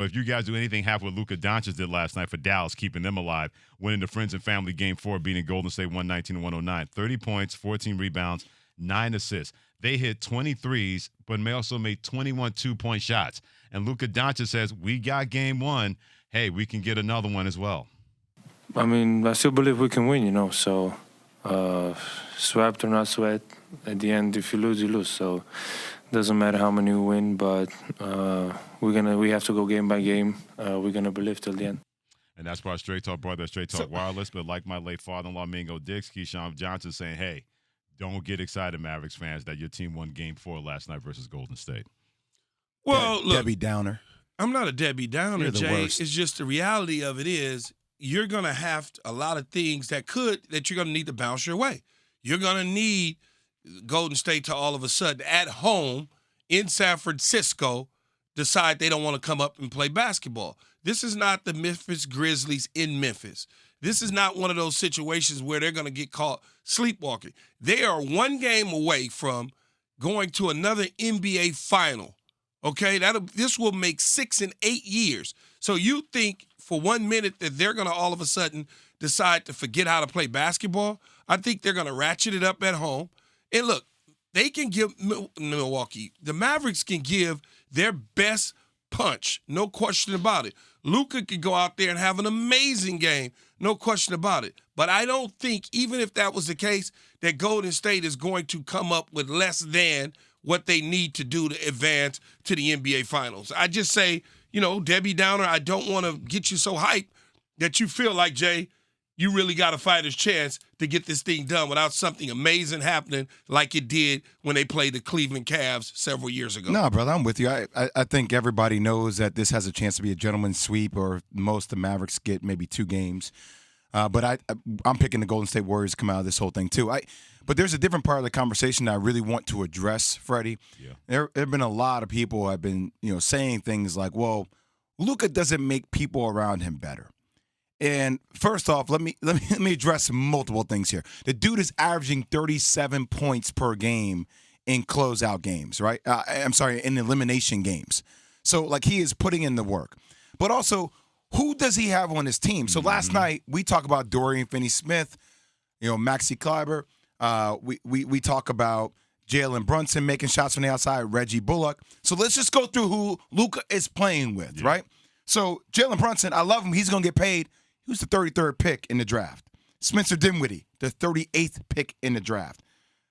But if you guys do anything half what Luka Doncic did last night for Dallas, keeping them alive, winning the Friends and Family Game 4, beating Golden State 119-109. 30 points, 14 rebounds, 9 assists. They hit 23s, but they also made 21 two-point shots. And Luka Doncic says, we got game 1. Hey, we can get another one as well. I mean, I still believe we can win, so swept or not swept, at the end, if you lose, you lose. So it doesn't matter how many we win, but we have to go game by game. We're going to believe till the end. And that's why Straight Talk brought that Straight Talk Wireless. But like my late father-in-law, Mingo Dix, Keyshawn Johnson saying, hey, don't get excited, Mavericks fans, that your team won game 4 last night versus Golden State. Well, look, Debbie Downer. I'm not a Debbie Downer, You're the Jay. worst. It's just the reality of it is you're going to have a lot of things that you're going to need to bounce your way. You're going to need Golden State to all of a sudden at home in San Francisco decide they don't want to come up and play basketball. This is not the Memphis Grizzlies in Memphis. This is not one of those situations where they're going to get caught sleepwalking. They are one game away from going to another NBA final. Okay, this will make 6 and 8 years. So you think for 1 minute that they're going to all of a sudden decide to forget how to play basketball? I think they're going to ratchet it up at home. And look, they can give Milwaukee, the Mavericks can give their best punch, no question about it. Luka could go out there and have an amazing game, no question about it. But I don't think, even if that was the case, that Golden State is going to come up with less than what they need to do to advance to the NBA Finals. I just say, Debbie Downer, I don't want to get you so hyped that you feel like, Jay, you really got a fighter's chance to get this thing done without something amazing happening like it did when they played the Cleveland Cavs several years ago. No, brother, I'm with you. I think everybody knows that this has a chance to be a gentleman's sweep, or most of the Mavericks get maybe 2 games. But I'm picking the Golden State Warriors to come out of this whole thing too. But there's a different part of the conversation that I really want to address, Freddie. Yeah. There have been a lot of people who have been, saying things like, well, Luka doesn't make people around him better. And first off, let me address multiple things here. The dude is averaging 37 points per game in closeout games, right? In elimination games. So, he is putting in the work. But also, who does he have on his team? So last night, we talk about Dorian Finney-Smith, Maxi Kleber. We talk about Jalen Brunson making shots from the outside, Reggie Bullock. So let's just go through who Luka is playing with, right? So Jalen Brunson, I love him. He's going to get paid. He was the 33rd pick in the draft. Spencer Dinwiddie, the 38th pick in the draft.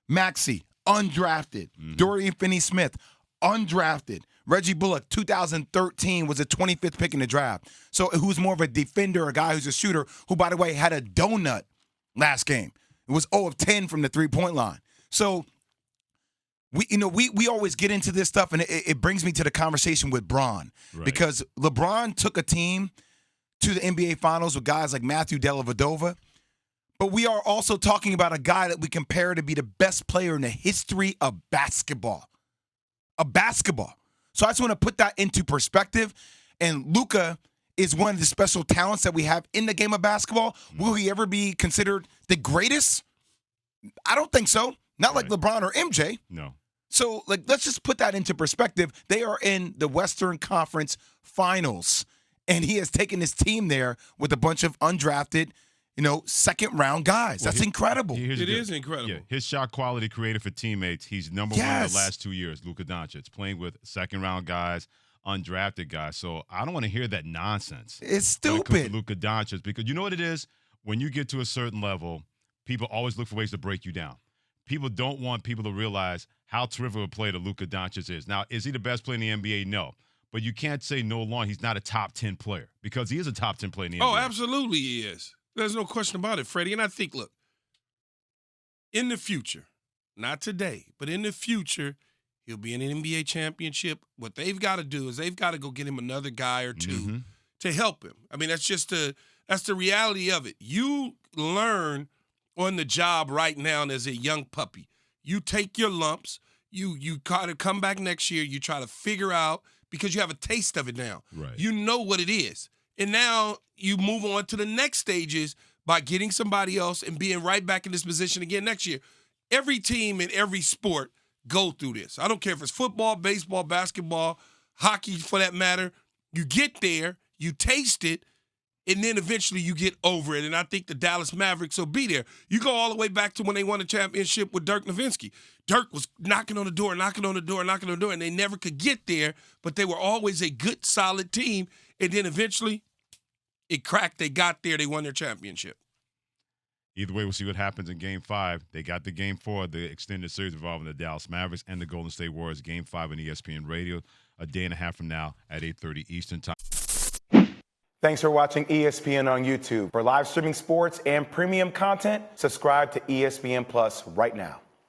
Maxey, undrafted. Dorian Finney-Smith, undrafted. Reggie Bullock, 2013, was the 25th pick in the draft. So who's more of a defender, a guy who's a shooter, who, by the way, had a donut last game. It was 0 of 10 from the three-point line. So we always get into this stuff, and it brings me to the conversation with Bron. Right. Because LeBron took a team to the NBA Finals with guys like Matthew Dellavedova. But we are also talking about a guy that we compare to be the best player in the history of basketball. So I just want to put that into perspective. And Luka is one of the special talents that we have in the game of basketball. Will he ever be considered the greatest? I don't think so. Not like LeBron or MJ. No. So, let's just put that into perspective. They are in the Western Conference Finals, and he has taken his team there with a bunch of undrafted, second-round guys. That's incredible. It is incredible. Yeah, his shot quality created for teammates. He's number one in the last 2 years, Luka Doncic, playing with second-round guys, undrafted guys. So I don't want to hear that nonsense. It's stupid. Luka Doncic, because you know what it is? When you get to a certain level, people always look for ways to break you down. People don't want people to realize how terrific of a player that Luka Doncic is. Now, is he the best player in the NBA? No. But you can't say no longer he's not a top 10 player, because he is a top 10 player in the NBA. Oh, absolutely he is. There's no question about it, Freddie. And I think, look, in the future, not today, but in the future, he'll be in an NBA championship. What they've got to do is they've got to go get him another guy or two to help him. I mean, that's the reality of it. You learn on the job right now as a young puppy. You take your lumps. You kind of come back next year. You try to figure out, because you have a taste of it now. Right. You know what it is. And now you move on to the next stages by getting somebody else and being right back in this position again next year. Every team in every sport go through this. I don't care if it's football, baseball, basketball, hockey for that matter. You get there, you taste it, and then eventually you get over it. And I think the Dallas Mavericks will be there. You go all the way back to when they won a championship with Dirk Nowitzki. Dirk was knocking on the door, and they never could get there, but they were always a good, solid team. And then eventually it cracked. They got there. They won their championship. Either way, we'll see what happens in Game 5. They got the Game 4, the extended series involving the Dallas Mavericks and the Golden State Warriors. Game 5 on ESPN Radio a day and a half from now at 8:30 Eastern Time. Thanks for watching ESPN on YouTube. For live streaming sports and premium content, subscribe to ESPN Plus right now.